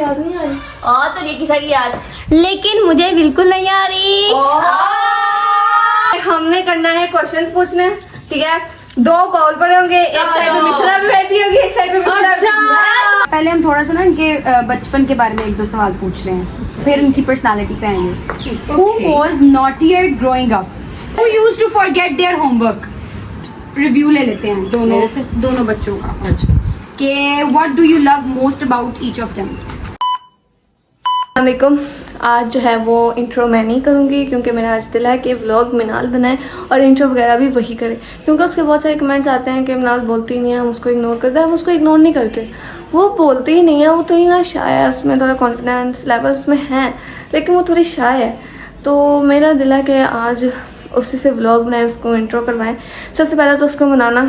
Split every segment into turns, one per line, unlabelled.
याद नहीं आ रही।
तो ये किसा की याद, लेकिन मुझे बिल्कुल नहीं आ रही।
हमने करना है क्वेश्चंस पूछने, ठीक है। 2 बाउल पड़े होंगे, एक साइड में मिश्रा भी बैठी होगी, एक साइड में मिश्रा भी।
पहले हम थोड़ा सा ना इनके बचपन के बारे में 1-2 सवाल पूछ रहे हैं, फिर इनकी पर्सनालिटी पे आएंगे। Who was naughtier growing up? Who used to forget their homework? Review ले लेते हैं दोनों बच्चों का।
अच्छा,
कि what do you love most about each of them?
अस्सलामुअलैकुम। आज जो है वो इंट्रो मैं नहीं करूँगी क्योंकि मेरा आज दिल है कि व्लॉग मिनाल बनाए और इंट्रो वगैरह भी वही करे, क्योंकि उसके बहुत सारे कमेंट्स आते हैं कि मिनाल बोलती नहीं है, हम उसको इग्नोर करते हैं। हम उसको इग्नोर नहीं करते, वो बोलती ही नहीं है। वो थोड़ी ना शाय है, उसमें थोड़ा कॉन्फिडेंस लेवल उसमें है, लेकिन वो थोड़ी शाय है। तो मेरा दिल है कि आज उसी से व्लॉग बनाए, उसको इंट्रो करवाएं। सबसे पहले तो उसको मनाना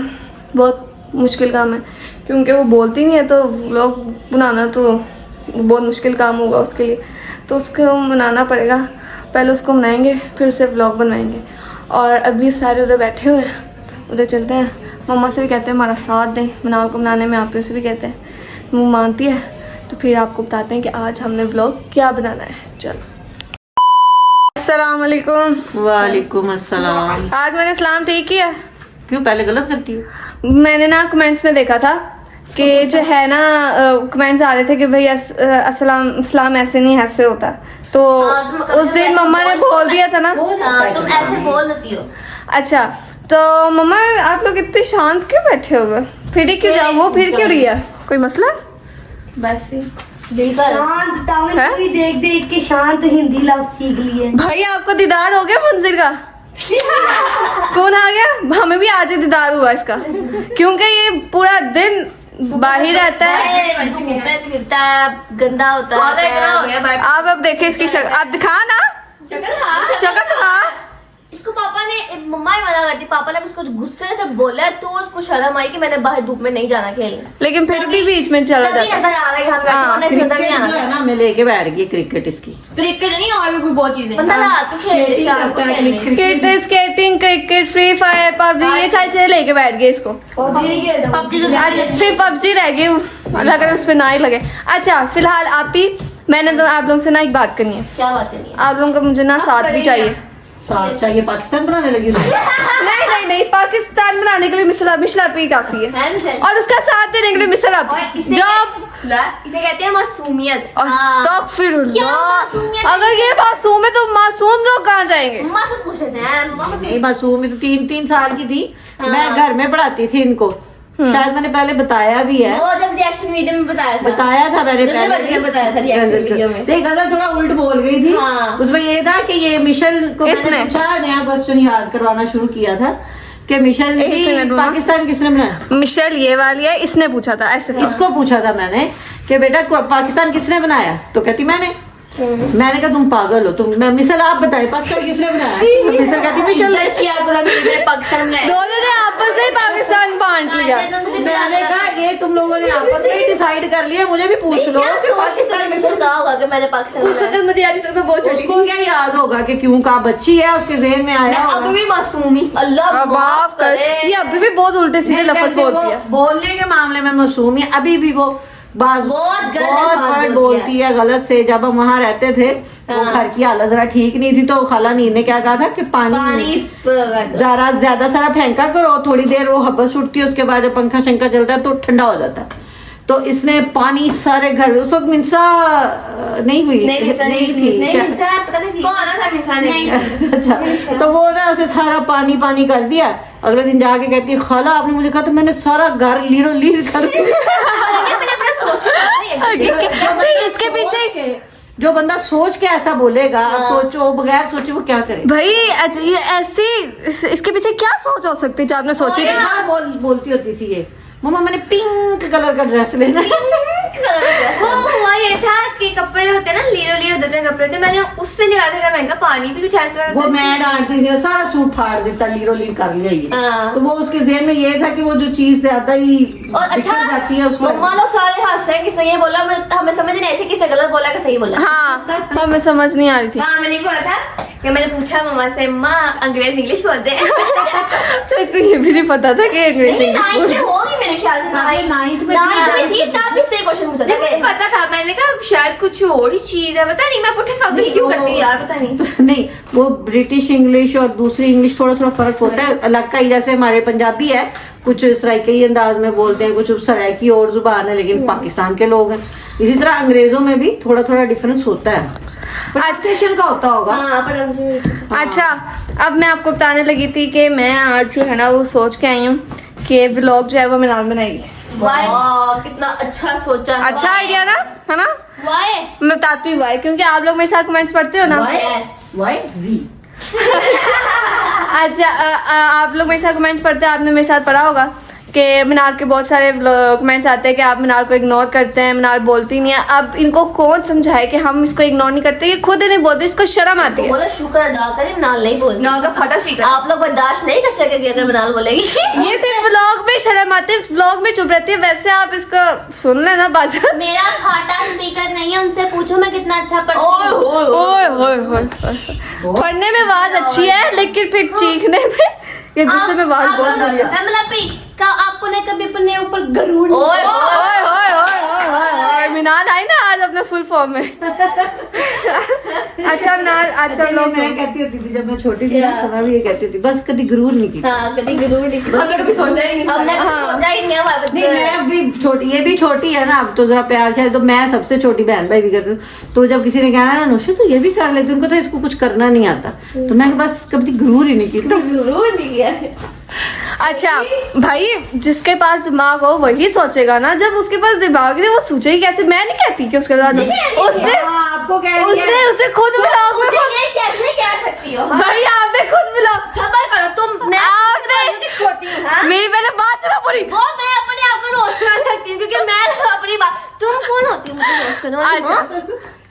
बहुत मुश्किल काम है, क्योंकि वो बोलती नहीं है, तो व्लॉग बनाना तो बहुत मुश्किल काम होगा उसके लिए। तो उसको मनाना पड़ेगा, पहले उसको मनाएंगे फिर उससे व्लॉग बनवाएंगे। और अभी सारे उधर बैठे हुए हैं, उधर चलते हैं। मम्मा से भी कहते हैं हमारा साथ दें मिनाल को मनाने में, आप से भी कहते हैं, वो मानती है। तो फिर आपको बताते हैं कि आज हमने व्लॉग क्या बनाना है। चलो, अस्सलाम वालेकुम।
वालेकुम अस्सलाम।
आज मैंने सलाम ठीक किया?
क्यों पहले गलत करती हो?
मैंने ना कमेंट्स में देखा था कि जो है ना कमेंट्स आ रहे थे कि भाई अस्सलाम सलाम ऐसे नहीं ऐसे होता। तो उस दिन मम्मा ने बोल दिया था ना,
तुम ऐसे बोल देती हो।
अच्छा तो मम्मा आप लोग इतने शांत क्यों बैठे हुए? फिर ही क्यों जाओ, वो फिर क्यों रही है? कोई मसला?
बस
शांत तामिल
है?
कोई देख देख के शांत हिंदी लफ्ज सीख लिए।
भाई आपको दीदार हो गया मंजिल का? कौन आ गया? हमें भी आज ही दीदार हुआ इसका, क्योंकि ये पूरा दिन बाहर रहता है,
फिरता है, गंदा होता है।
आप अब देखे इसकी शक्ल, आप दिखा ना शक्ल दिखा।
इसको पापा ने, मम्मा ही मना करती, पापा ने उसको गुस्से से बोला तो उसको शर्म आई कि मैंने बाहर धूप में नहीं जाना खेलने,
लेकिन फिर भी बीच में चला
तभी
जाता
नजर आ रहा है कि हम बैठे
हाँ,
होने, इसके अंदर नहीं आना
जो है
था।
ना, मैं लेके बैठ गई क्रिकेट इसकी।
क्रिकेट नहीं और भी कोई बहुत चीजें, बंदा रात को खेले, शाम को खेलने।
Skating, cricket, free fire, PUBG, ये सारी चीजें लेके बैठ गए इसको।
पबजी तो
आज सिर्फ पबजी रह गई, लग रहा है उस पर ना ही लगे। अच्छा फिलहाल आप ही, मैंने तो आप लोगों से ना एक बात करनी है।
क्या बात करनी है?
आप लोगों का मुझे ना साथ भी चाहिए।
साथ चाहिए? पाकिस्तान बनाने लगी हो?
नहीं, पाकिस्तान बनाने के लिए मिसल आप ही काफी है,
है मिशेल?
और उसका साथ देने के लिए मिसल आप
और इसे
जब
इसे कहते हैं मासूमियत। क्या
अस्तगफिरुल्लाह,
मासूमियत?
अगर ये मासूम है तो मासूम लोग कहाँ जाएंगे?
मम्मा से पूछ रहे हैं, मम्मा से।
नहीं, मासूम ही तो 3 साल की थी। मैं घर में पढ़ाती थी इनको, शायद मैंने पहले बताया भी है।
वो जब रिएक्शन वीडियो में बताया था
मैंने पहले
बताया था रिएक्शन वीडियो में।
देख अगर थोड़ा उल्ट बोल गई थी।
हाँ।
उसमें ये था कि ये मिशेल को
इसने?
मैंने पूछा, नया क्वेश्चन याद करवाना शुरू किया था कि मिशेल
एक मिनट
की
माँ।
पाकिस्तान किसने बनाया?
मिशेल ये वाली है, इसने पूछा था ऐसे।
इसको पूछा था मैंने कि बेटा पाकिस्तान किसने बनाया, तो कहती मैंने कहा तुम पागल हो तुम, मिशेल आप बताएं पाकिस्तान किसने बनाया? तो मिशेल कहती मिशेल।
किया पूरा मेरे पाकिस्तान में।
दोनों ने आपस में पाकिस्तान बांट लिया।
मैंने कहा ये तुम लोगों ने आपस में डिसाइड कर लिया, मुझे भी पूछ लो कि पाकिस्तान में
मिशेल कहा होगा कि मैंने पाकिस्तान में।
मुझे याद नहीं, बहुत छोटी
उसको क्या याद होगा कि क्यों का बच्ची है, उसके जहन में आया
अभी
होगा।
भी मासूमी, अल्लाह
माफ कर, ये अभी भी बहुत उल्टे सीधे लफ्ज
वैसे
बोलती
वो
है।
बोलने के मामले में मासूम है, अभी भी वो
बहुत गलत
बहुत
बात
वर्ड
बोलती
बोलती है गलत से। जब हम वहाँ रहते थे वो घर की हालत जरा ठीक नहीं थी, तो खाला नीर ने क्या कहा था कि पानी जरा ज्यादा सारा फेंका करो, थोड़ी देर वो हबस उठती है, उसके बाद जब पंखा शंखा चलता है तो ठंडा हो जाता है। तो इसने पानी सारे घर में, उस वक्त मिंसा नहीं हुई
नहीं
थी शायद।
पता नहीं कौन था मिंसा नहीं।
अच्छा, तो वो ना उसे सारा पानी कर दिया। अगले दिन जाके कहती है खाला आपने मुझे कहा था मैंने सारा घर लीरो लीर कर
इसके पीछे
जो बंदा सोच के ऐसा बोलेगा, सोचो बगैर सोचे वो क्या करे
भाई ये ऐसी इसके पीछे क्या सोच हो सकती है जो आपने सोची थी?
बोलती होती थी ये मम्मा मैंने पिंक कलर का ड्रेस लेना।
वो हुआ ये था कि कपड़े होते हैं ना, लीरो लीरो होते हैं कपड़े, तो मैंने उससे निकाला था, मैंने कहा पानी भी कुछ ऐसा
वो मैं डांटती थी, सारा सूट फाड़ देता, लीरो लीर कर लिया ये।
हाँ।
तो वो उसके जहन में ये था कि वो जो चीज ज्यादा ही
और अच्छा
बिखर जाती है उसको।
मम्मा लोग सारे हंस रहे हैं कि सही बोला, हमें समझ नहीं आई थी किसे गलत बोला कि सही बोला।
हाँ हमें समझ नहीं आ रही थी।
हाँ मैंने बोला था कि मैंने पूछा मम्मा से, माँ अंग्रेज इंग्लिश बोलते हैं?
तो इसको ये भी नहीं पता था कि अंग्रेजी
नहीं,
इंग्लिश
नाइन्थ में होगी मेरे ख्याल से,
नाइन्थ में
थी तब इससे क्वेश्चन पूछा था। मुझे पता था, मैंने कहा शायद कुछ और ही चीज है, पता नहीं मैं पुट्ठे सवाल भी क्यों करती हूँ यार, पता नहीं।
नहीं, वो ब्रिटिश इंग्लिश और दूसरी इंग्लिश थोड़ा थोड़ा फर्क होता है, अलग का ही। जैसे हमारे पंजाबी है, कुछ सराइकी अंदाज में बोलते हैं, कुछ सराइकी और जुबान है, लेकिन पाकिस्तान के लोग हैं। इसी तरह अंग्रेजों में भी थोड़ा थोड़ा डिफरेंस होता है, प्रोनाउंसिएशन का होता होगा।
हाँ, पर
अच्छा, अब मैं आपको बताने लगी थी कि मैं आज जो है ना वो सोच के आई हूँ कि व्लॉग जो है वो मिनाल बनाएगी।
वाह, कितना अच्छा सोचा।
अच्छा आइडिया ना, है ना?
वाई?
मैं बताती हूँ वाई, क्योंकि आप लोग मेरे साथ कमेंट्स पढ़ते हो ना।
वाई जी।
अच्छा, आप लोग मेरे साथ कमेंट्स पढ़ते हैं, आपने मेरे साथ पढ़ा होगा कि मिनाल के बहुत सारे कमेंट्स आते हैं कि आप मिनाल को इग्नोर करते हैं, मिनाल बोलती नहीं है। अब इनको कौन समझाए कि हम इसको इग्नोर नहीं करते, ये खुद ही नहीं बोलते, इसको शर्म आती है।
बोला शुक्र अदा करें, नाल नहीं बोलती। नाल का फटा स्पीकर आप लोग बर्दाश्त नहीं कर सकेंगे अगर नाल बोलेगी।
ये सिर्फ व्लॉग में शर्म आती है, व्लॉग में चुप रहती है। वैसे आप इसको सुन लेना बात।
मेरा फाटा स्पीकर नहीं है, उनसे पूछो मैं कितना अच्छा पढ़ती
ओए
हूँ।
होए
ओए होए होए, पढ़ने में आवाज अच्छी है, लेकिन फिर चीखने में ये गुस्से में आवाज बहुत बुरी है।
का आपको ने कभी अपने ऊपर गरुड़ नहीं-
ओए
ओए ओए ओए ओए ओए, मिनाल आई ना आज अपने फुल फॉर्म में। अच्छा मिनाल, आज का व्लॉग
मैं कहती होती थी जब मैं छोटी थी ना, तो मैं भी ये कहती थी, बस कभी गुरूर नहीं की।
हाँ, कभी जरूर नहीं, हमने कभी सोचा ही नहीं, हमने कभी सोचा ही नहीं हमारे
नहीं, मैं भी छोटी, ये भी छोटी है ना, अब तो जरा प्यार से, तो मैं सबसे छोटी बहन भाई भी करती हूँ। तो जब किसी ने कहा ना नुशा तो ये भी कर लेती, उनको तो इसको कुछ करना नहीं आता, तो मैं बस कभी गुरूर ही नहीं की। तो
जरूर नहीं किया।
अच्छा भाई, जिसके पास दिमाग हो वही सोचेगा ना, जब उसके पास दिमाग नहीं वो सोचेगी कैसे। मैं नहीं कहती कि उसके साथ उसने
आपको कह
उसने खुद व्लॉग में
ये कैसे कह सकती हो?
भाई आपने खुद व्लॉग,
सबर करो तुम, मैं
आपने
छोटी हूँ। हाँ?
मेरी पहले बात सुनो पूरी।
वो मैं अपने आप को रोस्ट कर सकती हूँ क्योंकि मैं अपनी बात, तुम कौन होती हो मुझे रोस्ट करने वाली?
अच्छा।
हाँ?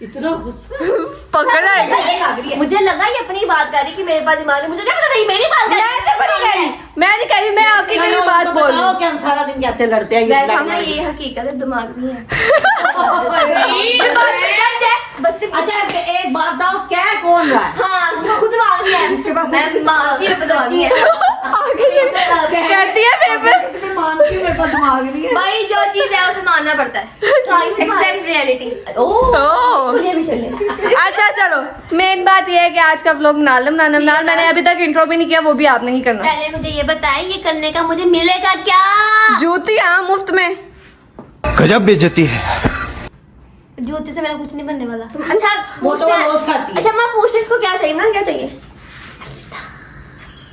इतना गुस्सा
पकड़ आएगा।
मुझे लगा ये अपनी बात कर रही कि मेरे पास दिमाग है, मुझे क्या पता नहीं मेरी बात कर रही है।
मैं नहीं कह रही, मैं आपकी कोई बात बोल रही हूँ।
कि हम सारा दिन कैसे लड़ते हैं, ये
वैसे
लड़ाई
ना
लड़ाई।
ये हकीकत है, दिमाग नहीं है।
अच्छा एक बात बताओ, क्या कौन रहा है?
हाँ, उसको खुद दिमाग नहीं है। मैं मानती हूँ दिमाग नहीं है।
कहती है मेरे पे।
मैं मानती हूँ मेरे पास दिमाग नहीं है।
भाई जो चीज है उसे मानना पड़ता है, एक्सेप्ट रियलिटी।
ओह,
ये भी चले।
अच्छा चलो, मेन बात ये है कि आज का व्लॉग नालम नाल मैंने अभी तक इंट्रो भी नहीं किया, वो भी आपने ही करना।
पहले मुझे ये बताएं, ये करने का मुझे मिलेगा क्या?
जूती हाँ मुफ्त में।
गजब बेइज्जती है।
जूते से मेरा कुछ नहीं बनने वाला।
अच्छा
वो तो
पूछते
रोज
हैं।
खाती है।
अच्छा मैं पूछती इसको क्या चाहिए ना, क्या चाहिए?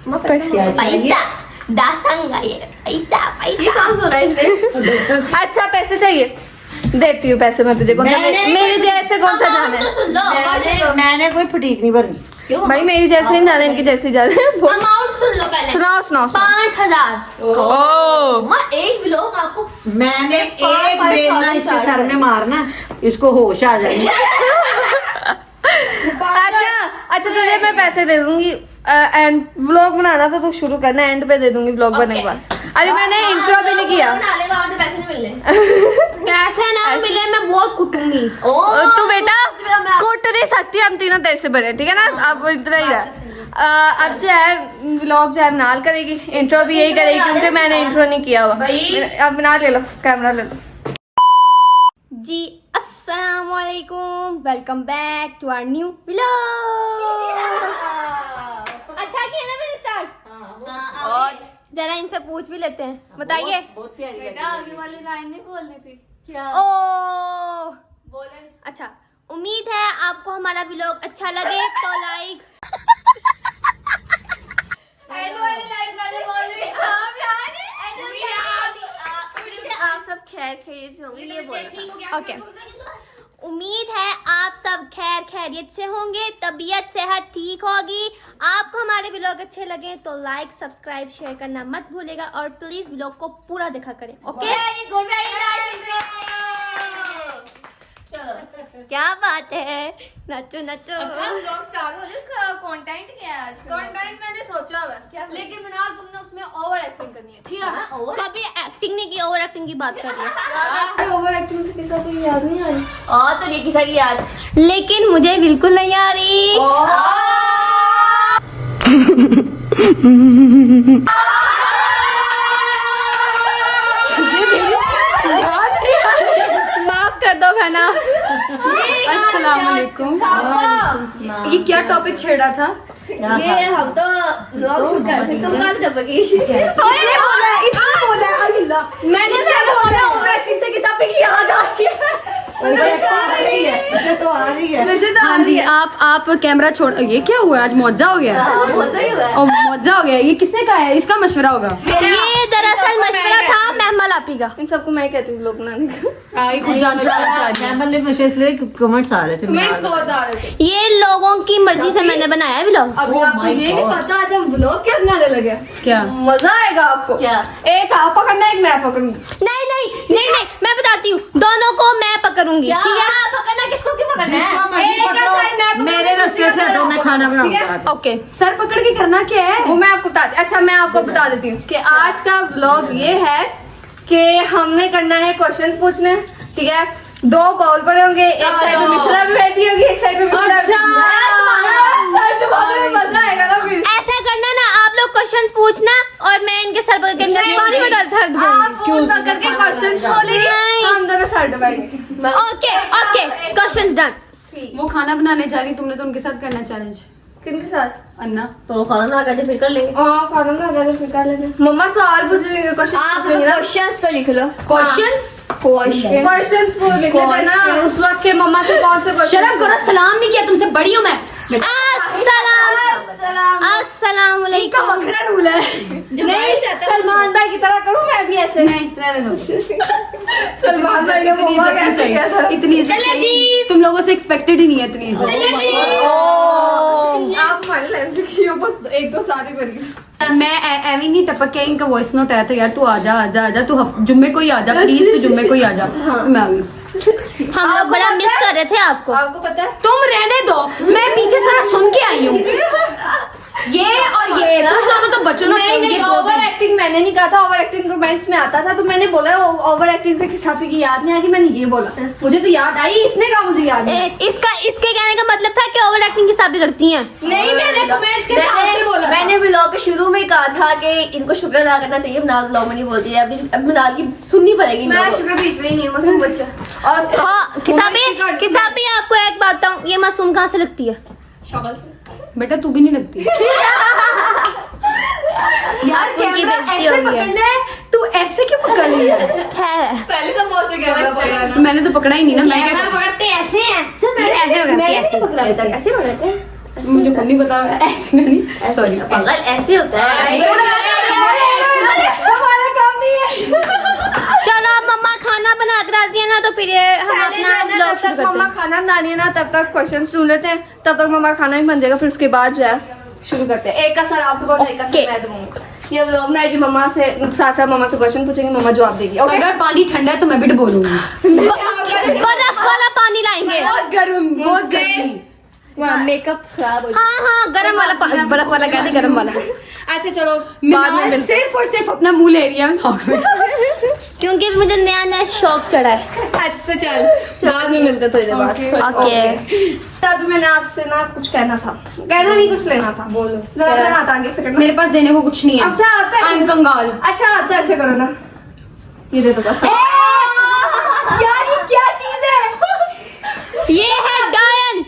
क्या चाहिए?
पैसा दासंगा, ये पैसा पैसा।
ये कहाँ से हो रहा है इसमें?
अच्छा पैसे चाहिए, देती हूँ पैसे मैं तुझे। कौन सा मेरी जेब से कौन सा जाना
तो
है?
सुन लो,
मैंने कोई फटीक नहीं भरनी।
क्यों?
भाई मेरी जेब से नहीं जाना, इनकी जेब से जाना है।
अमाउंट सुन लो पहले।
सुनाओ सुनाओ सुनाओ।
5000।
ओह,
माँ एक व्लॉग आपको
मैंने एक
5,000
बेलना इसके
चार्ज
सर में मारना, इसको होश आ जाएगी।
अच्छा तुझे मैं पैसे दे दूंगी, एंड व्लॉग बनाना तो तू शुरू करना, एंड पे दे दूंगी व्लॉग बनने के बाद। अरे मैंने इंट्रो भी नहीं किया।
बना ले, वहाँ से पैसे नहीं मिलने।
पैसे ना मिले मैं बहुत कुटूंगी।
तू बेटा कुट नहीं सकती, हम तीनों तेरे से बने, ठीक है ना? अब इतना ही रहा। अब जो है व्लॉग जो है नाल करेगी, इंट्रो भी यही करेगी क्योंकि मैंने इंट्रो नहीं किया हुआ। अब ना ले लो, कैमरा ले लो
जी। अस्सलाम वालेकुम, welcome back to our new vlog. अच्छा किया ना मैंने स्टार्ट? और जरा इनसे पूछ भी लेते हैं, बताइए।
बहुत प्यारी लगी।
आगे वाली लाइन नहीं बोलनी थी क्या?
ओ
बोले।
अच्छा, उम्मीद है आपको हमारा व्लॉग अच्छा लगे तो लाइक।
आप सब खैर खैरियत से होंगे, ये बोल।
ओके, उम्मीद है आप सब खैर खैरियत से होंगे, तबीयत सेहत ठीक होगी। आपको हमारे व्लॉग अच्छे लगे तो लाइक सब्सक्राइब शेयर करना मत भूलेगा, और प्लीज व्लॉग को पूरा देखा करें। ओके, क्या बात है, नचो नचो।
व्लॉग स्टार्ट हो जिसका कंटेंट क्या है आज का?
कंटेंट मैंने सोचा हुआ है, लेकिन फिलहाल तुमने उसमें ओवर एक्टिंग करनी है, ठीक है?
कभी एक्टिंग नहीं की, ओवर एक्टिंग की बात कर रही है।
ओवर एक्टिंग से किसी को याद नहीं आ रही।
और तो ये किसा की याद?
लेकिन मुझे बिल्कुल नहीं आ रही। माफ कर दो खाना।
अस्सलाम वालेकुम। ये क्या टॉपिक छेड़ा था?
ये हम तो व्लॉग शूट कर रहे थे, तुम कहाँ थे टपकी?
मैंने बोला से किसा पे याद आ गया।
इसे तो आ रही है।
हाँ जी, आप कैमरा छोड़। ये क्या हुआ आज? मुआवजा हो गया?
मजा ही हुआ है।
और मुआवजा हो गया। ये किसने कहा है? इसका मशवरा होगा।
ये दरअसल मशवरा था महमल आपी का।
इन सबको मैं कहती हूँ लोग बनाने का।
ये खुद जान छुड़ाना चाह रही है।
मैमल ने मुझे इसलिए कमेंट्स आ रहे थे।
कमेंट्स बहुत आ रहे थे।
ये लोगों की मर्जी से मैंने बनाया है व्लॉग।
अभी आपको ये नहीं पता आज हम व्लॉग क्या बनाने लगे।
क्या?
मजा आएगा आपको।
क्या?
एक आप पकड़ना, एक मैं पकड़ूंगी।
नहीं नहीं नहीं नहीं, मैं बताती हूँ, दोनों को मैं पकड़ूंगी।
क्या?
ठीक है?
पकड़ना किसको, क्यों पकड़ना
जिसको
है?
मर्जी
एक का
पकड़ो,
साइड मैं पकड़ूंगी,
मेरे रस्ते से हटो, मैं खाना बनाऊंगा।
ओके।
सर पकड़ के करना क्या है?
वो मैं आपको अच्छा मैं आपको बता देती हूँ कि आज का व्लॉग ये है कि हमने करना है क्वेश्चंस पूछने। ठीक है, 2 बाउल पड़े होंगे, एक साइड में मिश्रा भी बैठी होगी, एक साइड में मिश्रा भी। सर दबाने में मजा आएगा ना फिर।
ऐसा करना ना, आप लोग क्वेश्चंस पूछना और मैं इनके सर पकड़ के पानी में डाल थक
आप फोन पकड़ के क्वेश्चंस बोलेंगे, हम दोनों सर दबाएंगे।
Okay okay, questions done.
वो खाना बनाने जा रही, तुमने तो उनके साथ करना चैलेंज।
किनके साथ?
अन्ना
तो खाना बना कर फिर कर लेंगे।
खाना बना के फिर कर लेंगे। मम्मा सवाल पूछेंगे, क्वेश्चन
आप क्वेश्चंस तो लिख लो।
क्वेश्चंस
क्वेश्चंस लिख लेते ना उस वक्त के मम्मा से कौन से क्वेश्चन।
शर्म करो, सलाम नहीं किया, तुमसे बड़ी हूँ मैं।
अस्सलाम वालेकुम।
बकरा रूल है।
नहीं, सलमान भाई की तरह करूँ मैं भी ऐसे।
नहीं, रहने दो।
सलमान भाई ने मम्मा कैसे किया था।
इतनी इज्जत चाहिए। तुम लोगों से एक्सपेक्टेड ही नहीं है इतनी इज्जत।
आप हमारे लाइफ की बस 1-2 सारी बनी।
मैं एवी नहीं टपक के इनका वॉइस नोट आया था यार, तू आजा आजा आजा, तू जुम्मे को ही आजा प्लीज, तू जुम्मे को ही आजा। मैं आ गई।
हम लोग बड़ा मिस कर रहे थे आपको।
आपको पता है
तुम रहने दो, मैं पीछे सारा सुन के आई हूँ। ये और ये तुम दोनों तो बच्चों ने
नहीं, ओवर एक्टिंग मैंने नहीं कहा था। ओवर एक्टिंग कमेंट्स में आता था तो मैंने बोला ओवर एक्टिंग से किसाफी की याद नहीं आई, मैंने ये बोला। मुझे तो याद आई, इसने कहा मुझे याद नहीं।
इसके कहने का मतलब था कि ओवर एक्टिंग की साबी करती हैं।
नहीं, मैंने कमेंट्स के साथ से बोला।
मैंने व्लॉग के शुरू में कहा था कि इनको शुक्र अदा करना चाहिए। मनाल व्लॉग में नहीं बोलती है, अभी मनाल की सुननी पड़ेगी।
मैं शुक्र बीच में ही नहीं हूँ, मासूम बच्चा। और
हाँ, किसाबी आपको एक बात बताऊं, ये मासूम कहाँ से लगती है?
शक्ल से।
बेटा तू भी नहीं लगती। यार कैमरा
बेइज्जती
ऐसे
हो गई है।
पकड़ना है, तू ऐसे क्यों पकड़ रही है?
खैर,
पहले तो बहुत से कैमरा पकड़ा।
मैंने तो पकड़ा ही नहीं ना। मैं क्या
पकड़ते ऐसे हैं।
मैंने नहीं पकड़ा अभी तक। ऐसे पकड़ते हैं?
मुझे खुद नहीं पता, ऐसे नहीं। सॉरी,
पागल ऐसे होता है।
हमारा काम नहीं है।
चलो अब मम्मा खाना बना कर आती है ना, तो फिर हम अपना व्लॉग शुरू करते
मम्मा
हैं।
खाना बनानी है ना, तब तक क्वेश्चंस ढूंढ लेते हैं, तब तक मम्मा खाना भी बन जाएगा। फिर उसके बाद जो है शुरू करते हैं। एक का सर आपको बोलना, एक का सर मैं दूंगा। ये व्लॉग में आएगी, मम्मा से साथ साथ मम्मा से क्वेश्चन पूछेंगे, मम्मा जवाब देगी। ओके,
अगर पानी ठंडा है तो मैं भी बोलूंगी।
बर्फ वाला पानी लाएंगे।
बहुत गर्म, बहुत गर्मी।
मेकअप खराब हो
हाँ हाँ, गरम वाला बर्फ वाला कहते, गरम वाला।
अच्छा चलो बाद में
मिनाल
मिलते हैं।
सिर्फ और सिर्फ अपना मुंह ले रही है।
क्योंकि मुझे नया नया शौक चढ़ा है।
अच्छा चल, बाद में मिलते हैं थोड़ी देर बाद।
ओके।
तब मैंने आपसे ना कुछ कहना था, कहना नहीं कुछ लेना था। बोलो जरा हाथ आगे से करना।
मेरे पास देने को कुछ नहीं है।
अच्छा आता है,
आई एम कंगाल।
अच्छा आता है, ऐसे करो ना, ये दे दो बस।
यार ये क्या चीज है?
ये है डायन।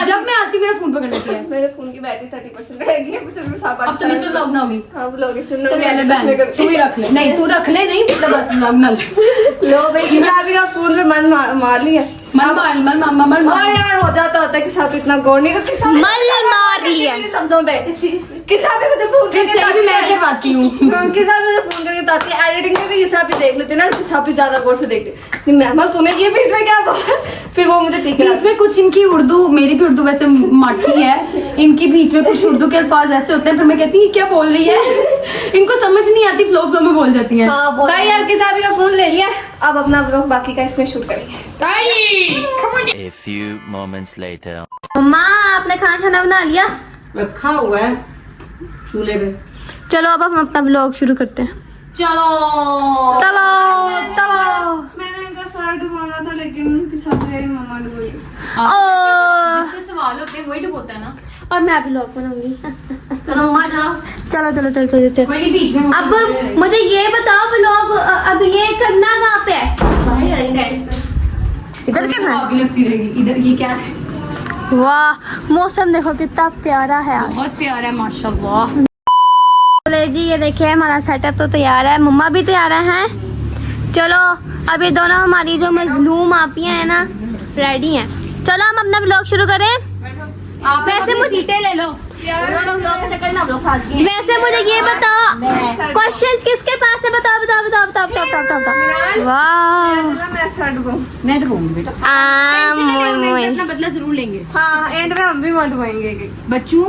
जब मैं आती मेरा फोन पकड़ लेती है।
मेरे फोन की बैटरी 30% रहेगी, चलो मैं साफ
अब तुम इस पे ब्लॉग ना होगी।
हाँ ब्लॉग सुनना।
चल पहले बहन तू ही रख ले। नहीं तू रख ले, नहीं मतलब बस ब्लॉग ना ले।
लो भाई, किसाबी का फोन पे मन मार लिया।
मन
और यार हो जाता होता है कि साहब इतना गौर नहीं करते। किसाबी
मल मार लिया।
लफ्जों पे किसाबी मुझे फोन
फिर से भी मैं करवाती हूँ।
किसाबी मुझे फोन करके बताती है, एडिटिंग में भी किसाबी देख लेते ना, किसाबी ज्यादा गौर से देखते। महमल तूने ये बीच में क्या बोला? फिर वो मुझे ठीक है।
इसमें कुछ इनकी उर्दू, मेरी भी उर्दू वैसे माठी है, इनकी बीच में कुछ उर्दू के अल्फाज ऐसे होते हैं, फिर मैं कहती हूँ क्या बोल रही है। इनको समझ नहीं आती, फ्लो फ्लो में बोल जाती है।
भाई यार किसाबी का फोन ले लिया, अब अपना ब्लॉग बाकी का इसमें शूट करेंगे।
A few moments later.
मम्मा आपने खाना छाना बना लिया?
रखा हुआ है चूल्हे पे।
चलो अब हम अपना व्लॉग शुरू करते हैं।
चलो
चलो चलो।
मैंने इनका सर डुबाना था लेकिन किसाबी मम्मा डुबाई।
जिससे सवाल होते हैं वही डुबोता है ना।
और मैं व्लॉग बनाऊंगी।
तो
चलो मम्मा जाओ।
चलो चलो चलो चलो चलो।
कोई नहीं, बीच में
अब मुझे ये बताओ व्लॉग अब ये करना कहाँ पे है?
बाहर रहेंगे टेरेस पे।
इधर करना है?
आग लगती रहेगी। इधर ये क्या है?
वाह मौसम देखो कितना प्यारा है आज।
बहुत प्यारा है माशाल्लाह।
चले जी ये देखिए हमारा सेटअप तो तैयार है, मम्मा भी तैयार हैं। चलो अब ये दोनों हमारी जो मजलूम आपियाँ हैं ना रेडी हैं। चलो हम अपना व्लॉग शुरू करें।
आप
वैसे मुझे
सीटें ले लो।
वैसे मुझे ये बताओ क्वेश्चंस किसके पास है? बताओ बताओ बताओ बताओ बताओ बताओ बताओ। वाह
मैं डूबूंगी बेटा।
अपना बदला जरूर लेंगे।
हाँ एंड में हम भी मत होएंगे
बच्चों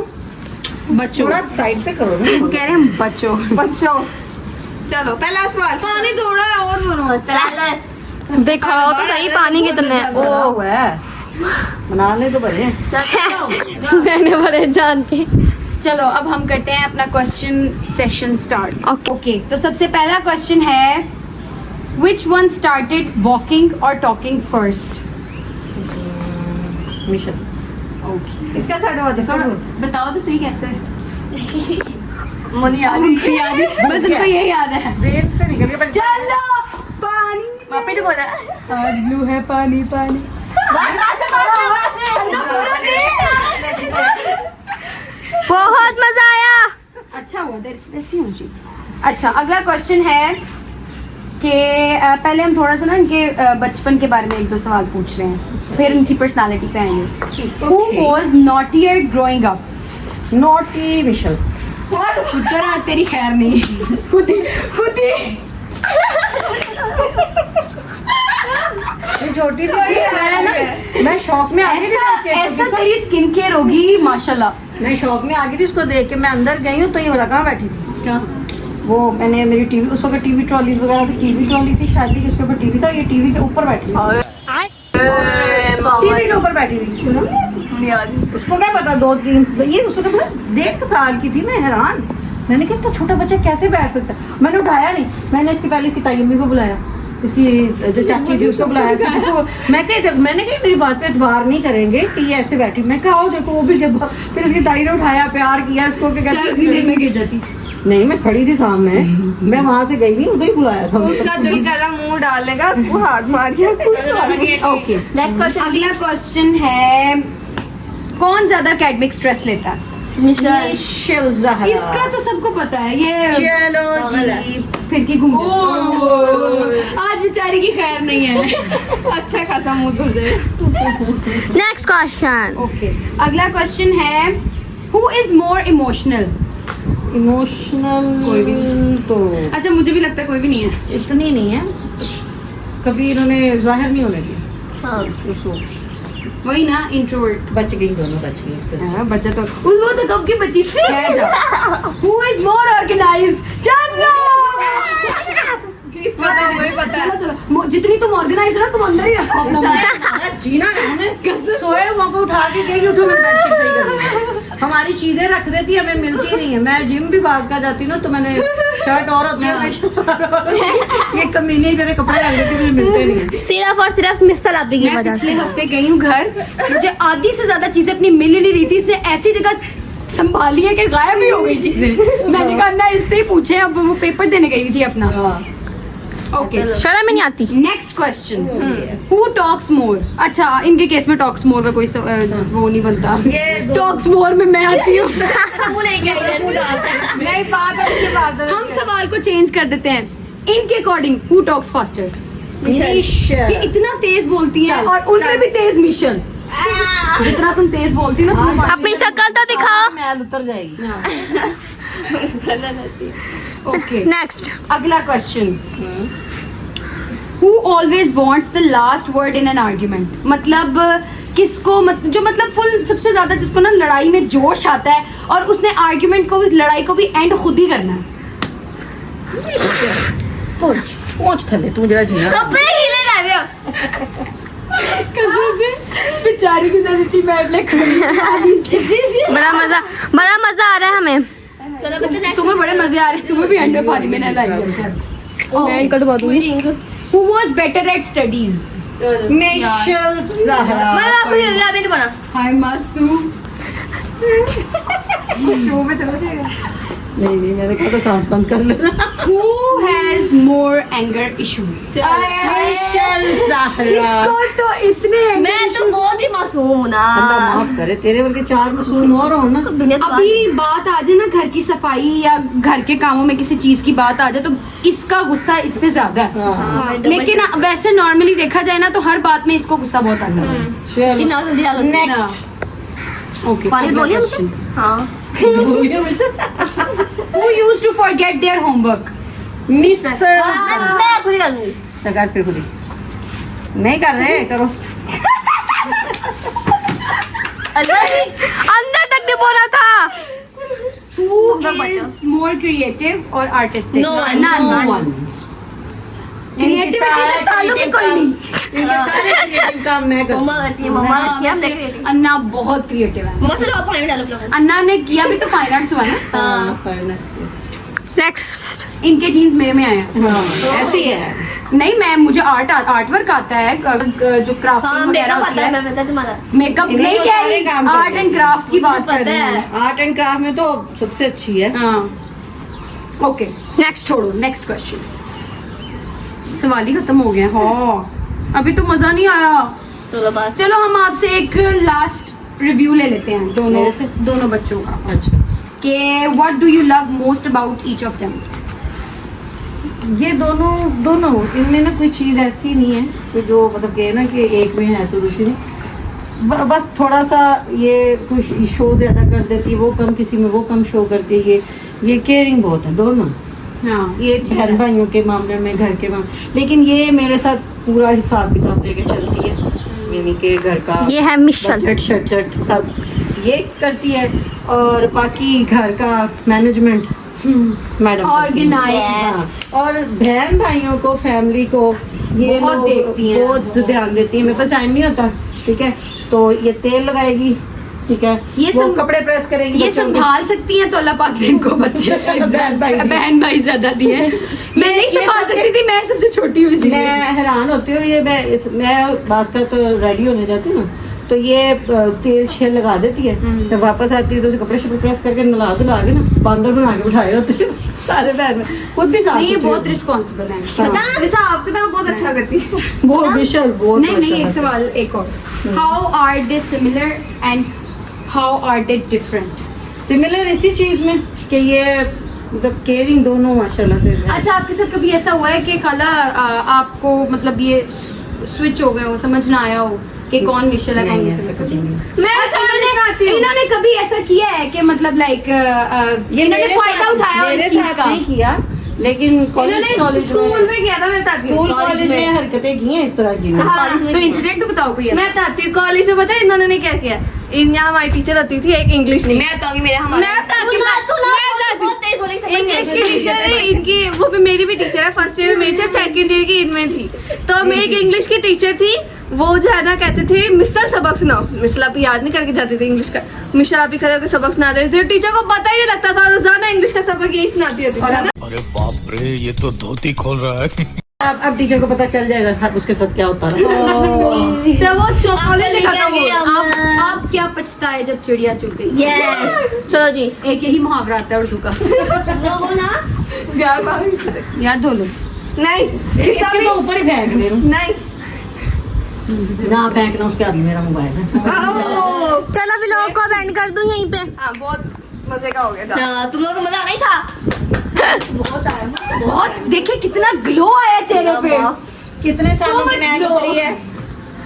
थोड़ा साइड पे करो ना।
वो कह रहे हैं बच्चों।
बच्चों। चलो पहला सवाल।
पानी थोड़ा है और भरो।
दिखाओ तो सही पानी कितने है।
ओ है बना ले तो बड़े।
मैंने बड़े जान के।
चलो अब हम करते हैं अपना question session start.
Okay.
Okay तो सबसे पहला क्वेश्चन है विच वन स्टार्टेड वॉकिंग और टॉकिंग फर्स्ट?
मिशन
इसका सर्ट
बताओ तो सही कैसे?
मुझे याद
उनको याद है, बस उनको ये याद है।
जेल से निकल के
चलो पानी
वापस बोला।
आज ब्लू है पानी पानी।
बस बस बस
बहुत मजा आया।
अच्छा हुआ देर ऐसी होनी चाहिए। अच्छा अगला क्वेश्चन है कि पहले हम थोड़ा सा ना इनके बचपन के बारे में एक दो सवाल पूछ रहे हैं, फिर इनकी पर्सनालिटी पे आएंगे। Who was naughtier growing up?
Naughty Michelle.
उधर तेरी खैर नहीं। खुद ही
ये छोटी सी थी, मैं शौक में आ गई थी।
ऐसा तेरी स्किन केयर होगी माशाल्लाह।
मैं शौक में आ गई थी उसको देख के। मैं अंदर गई हूँ तो ये बोला कहाँ बैठी थी?
क्या?
वो मैंने मेरी टीवी उस वक्त टीवी ट्रॉलीज वगैरह की टीवी ट्रॉली थी शादी की, उसके ऊपर टीवी था। ये टीवी के ऊपर बैठी थी। टीवी के ऊपर बैठी थी। उसको क्या पता 2-3 ये उसको क्या पता 1.5 साल की थी। मैं हैरान, मैंने कहा इतना छोटा बच्चा कैसे बैठ सकता है। मैंने उठाया नहीं, मैंने इसके पहले इसकी ताई अम्मी को बुलाया, इसकी जो चाची थी उसको बुलाया। मैंने कहा मेरी बात पे एतबार नहीं करेंगे कि ये ऐसे बैठी। मैं कहा देखो वो भी फिर इसकी ताई ने उठाया, प्यार किया इसको।
में गिर जाती।
नहीं मैं खड़ी थी सामने, मैं वहां से गई नहीं, उधर ही बुलाया था।
उसका दिल कर रहा मुंह डालेगा, वो हाथ मार के
ओके नेक्स्ट क्वेश्चन। अगला क्वेश्चन है कौन ज्यादा एकेडमिक स्ट्रेस लेता है?
मिशेल ज़हरा।
इसका तो सबको पता है। ये
चलो जी
फिर की घूम आज बेचारी की खैर नहीं है।
अच्छा खासा मुंह धुल जाए।
Next question.
ओके अगला क्वेश्चन है who is more emotional?
Emotional
कोई भी नहीं।
तो
अच्छा मुझे भी लगता है कोई भी नहीं है।
इतनी नहीं है, कभी इन्होंने जाहिर नहीं होने दिया। हाँ उसको
वही ना इंट्रोवर्ट।
बच गई, दोनों बच गई इसके।
बच्चा तो उस वो तो कब की बची। खैर जाओ। Who is more organised? चलो
वही पता है।
चलो जितनी तुम ऑर्गेनाइज हो तुम अंदर ही रखो अपना।
जीना हमें सोए हुआ को उठा के गई, उठो मेरी बेडशीट सही कर दी। हमारी चीजें रख देती हमें मिलती नहीं है। मैं जिम भी भाग का जाती ना तो मैंने शर्ट और ये कमीनी मेरे कपड़े रख देती, मुझे मिलते नहीं।
सिर्फ और सिर्फ मिस्टर आपी की
मैं
वजह
पिछले
से।
हफ्ते गई हूँ घर, मुझे आधी से ज्यादा चीजें अपनी मिल ही नहीं रही थी। इसने ऐसी जगह संभाली है कि गायब ही हो गई चीजें। मैंने कहा ना इससे ही पूछे। अब वो पेपर देने गई थी अपना। ओके
शर्म ही नहीं आती।
नेक्स्ट क्वेश्चन हु टॉक्स मोर? अच्छा इनके केस में टॉक्स मोर का कोई वो नहीं बनता। टॉक्स मोर में मैं आती हूँ।
नहीं बात है उसकी बात है।
हम सवाल को चेंज कर देते हैं। इनके अकॉर्डिंग हु टॉक्स फास्टर? ये इतना तेज बोलती है और उनमें भी तेज मिशेल। जितना तुम तेज बोलती हो ना
अपनी शक्ल तो दिखाओ।
मैल उतर जाएगी।
Okay
next.
अगला question who always wants the last word in an argument? मतलब किसको जो मतलब फुल सबसे ज्यादा जिसको ना लड़ाई में जोश आता है और उसने आर्ग्यूमेंट को भी लड़ाई को भी एंड खुद ही करना है।
पहुंच थले तू जरा जीना।
कपड़े हिले कर रहे हो।
कसम से बेचारी की साथ इतनी बैड लग
बड़ा मजा आ रहा है हमें।
चलो बता
तुम्हें बड़े मजे आ रहे हैं। तुम्हें भी अंडे पानी में नहलाएंगे।
मैं इनको डुबा दूंगी।
Who was better at studies?
Michelle Zahra.
मैं आपको ये नहीं बना।
Hi मासू। उसके मुंह में चला जाएगा।
नहीं नहीं, मैंने कहा तो सांस बंद कर लेना।
Who has more anger issues? इसको तो इतने anger
मैं तो बहुत ही मासूम हूँ ना।
अल्लाह माफ करे, तेरे बल्कि 4 मासूम और हो ना।
अभी बात आ जाए ना घर की सफाई या घर के कामों में किसी चीज की बात आ जाए तो इसका गुस्सा इससे ज्यादा है।
हाँ।
लेकिन वैसे नॉर्मली देखा जाए ना तो हर बात में इसको गुस्सा बहुत आता है।
चलो
नेक्स्ट ओके,
पानी बोलिए मुझे। हाँ।
Who used to forget their homework?
Miss
मैं खुद ही करूँगी।
सरकार फिर खुदी नहीं कर रहे, करो।
अंदर तक डिबो रहा था।
Who is more creative और artistic?
No one.
None. Creativity से ताल्लुक ही कोई नहीं।
इनके सारे creative काम मैं करती
मम्मा करती है, मम्मा करती है, मैं करती हूँ।
अन्ना बहुत क्रिएटिव है।
मम्मा चलो आप पानी में डालो फिर।
अन्ना ने किया भी तो फाइन आर्ट्स हुआ ना।
हाँ, finance के।
नेक्स्ट
इनके जीन्स मेरे में आए हैं।
हाँ, ऐसी है।
नहीं मैं मुझे आर्ट वर्क आता है, जो क्राफ्टिंग
हाँ,
वगैरह
मेकअप
होती
आता है,
है।
मैं पता है तुम्हारा।
मेकअप
इन्हीं
नहीं
को
कह
सारे
रही,
काम कर
आर्ट
रही
एंड क्राफ्ट की बात
पता
कर रही
है।
हूँ।
आर्ट एंड क्राफ्ट में तो सबसे अच्छी है।
हाँ ओके, नेक्स्ट छोड़ो, नेक्स्ट क्वेश्चन। सवाल ही खत्म हो गया। हाँ अभी तो मजा नहीं आया।
चलो बस।
चलो हम आपसे एक लास्ट रिव्यू ले लेते हैं
मेरे से?
दोनों बच्चों का
अच्छा,
कि what do you love most about each of them.
ये दोनों इनमें ना कोई चीज़ ऐसी नहीं है कि जो मतलब कि ना कि एक में है तो दूसरी में। बस थोड़ा सा ये कुछ शो ज़्यादा कर देती है, वो कम, किसी में वो कम शो करती है। ये केयरिंग बहुत है दोनों,
हाँ ये चीज़
बहन
है।
भाइयों के मामले में, घर के मामले। लेकिन ये मेरे साथ पूरा हिसाब किताब लेके चलती है, यानी कि घर का
ये है मिशन।
बजट शट सब ये करती है, और बाकी घर का मैनेजमेंट मैडम
Organize।
हाँ, और बहन भाइयों को, फैमिली को ये
बहुत
लोग
देखती हैं।
बहुत ध्यान देती है। मेरे पास टाइम नहीं होता, ठीक है, तो ये तेल लगाएगी, ठीक है,
ये
वो
सब-
कपड़े प्रेस करेगी,
ये
बच्चों के।
संभाल सकती हैं तो अल्लाह पाक ने इनको बच्चे बहन भाई ज्यादा दिए। मैं नहीं संभाल सकती थी, मैं सबसे छोटी हुई
मैं हैरान होती हूँ। ये मैं बास्का तो रेडी होने जाती हूँ ना, तो ये तेल शेल लगा देती है, जब वापस आती है तो उसे कपड़े शपड़े प्रेस करके नला धुला के ना बांदर बना के उठाए होते हैं सारे बहन में, खुद भी साफ
नहीं ये
सुथरी
बहुत
होती है।
रिस्पॉन्सिबल है।
हिसाब किताब बहुत अच्छा करती है।
वो विशल बहुत
नहीं नहीं, एक
अच्छा
सवाल एक और। How are they similar and how are they different.
Similar इसी चीज में कि ये मतलब केयरिंग दोनों माशाल्लाह से है।
अच्छा आपके साथ कभी ऐसा हुआ है कि खाला आपको मतलब ये स्विच हो गए हो, समझ ना आया हो कि कौन मिशेल है कौन
नहीं,
मिशेल
ऐसा
है?
कभी नहीं।
मैं खाना सिखाती हूँ।
इन्होंने कभी ऐसा किया है कि मतलब लाइक इन्होंने
मेरे
फायदा
साथ-
उठाया हो
मेरे
इस चीज
साथ
का।
नहीं किया, लेकिन कॉलेज
इन्होंने स्कूल में किया था, मैं बताती हूँ।
स्कूल कॉलेज में हरकतें की हैं इस तरह की।
हाँ,
तो इंसिडेंट तो बताओ कोई ऐसा।
मैं बताती हूँ। कॉलेज में पता है इन्होंने क्या किया, यहाँ हमारी टीचर होती थी एक इंग्लिश की।
मैं बताऊंगी मेरे हमारे।
मैं बताती हूँ,
बहुत तेज बोली समझ
इंग्लिश की टीचर है इनकी, वो भी मेरी भी टीचर है। फर्स्ट ईयर में मेरी थी, सेकंड ईयर की इनमें थी। तो मेरी एक इंग्लिश की टीचर थी, वो जो है ना कहते थे मिस्टर सबक सुनाओ। मिस्टर आप याद नहीं करके जाती थी इंग्लिश का, मिस्टर आप ही खड़े होकर सबक सुना देते थे। टीचर को पता ही नहीं लगता था, रोजाना इंग्लिश का सबक यही सुनाती होती थी।
अरे बाप रे, ये तो धोती खोल रहा है।
अब टीचर को पता चल जाएगा हाँ, उसके साथ क्या होता है।
तो वो कॉलेज में खत्म हुआ।
आप क्या पछताए जब चिड़िया चुग गई।
यस चलो जी।
एक यही मुहावरा आता है उर्दू का।
लोगों ना
यार धो लो।
नहीं
इसके तो ऊपर ही फेंक दे रहा
नहीं
ना, फेंकना उसके हाथ में मेरा मोबाइल है।
चलो व्लॉग को एंड कर दूं यहीं पे।
हाँ बहुत मजे का हो गया था।
तुम लोगों को मजा नहीं था।
बहुत देखिए कितना ग्लो आया चेहरे पे।
कितने सालों की मैं उतरी है?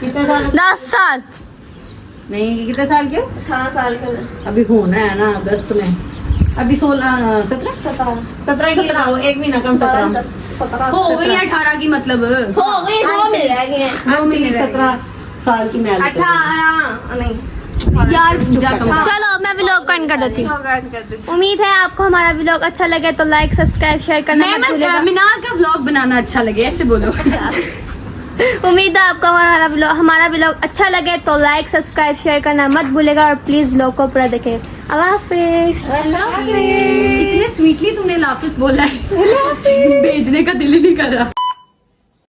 कितने साल?
10 साल।
नहीं, कितने साल के?
18 साल का।
अभी होना है ना अगस्त में। अभी 16 17 की लगाओ, एक महीना कम 17
हो गई 18 की मतलब।
हो गई 2 मिल रह गए।
2 महीने
17 साल की मैं
18 नहीं
यार जा कम।
चलो मैं व्लॉग को एंड कर देती हूँ।
कर देती
उम्मीद है आपको हमारा व्लॉग अच्छा लगे तो लाइक सब्सक्राइब शेयर करना मत भूलिएगा।
मिनाल का व्लॉग बनाना अच्छा लगे ऐसे बोलो।
उम्मीद है आपको हमारा व्लॉग अच्छा लगे तो लाइक सब्सक्राइब शेयर करना मत भूलिएगा और प्लीज व्लॉग को पूरा देखें। अल्लाह हाफिज।
इतने स्वीटली तुमने लाफिस बोला है, भेजने का दिल ही नहीं कर रहा।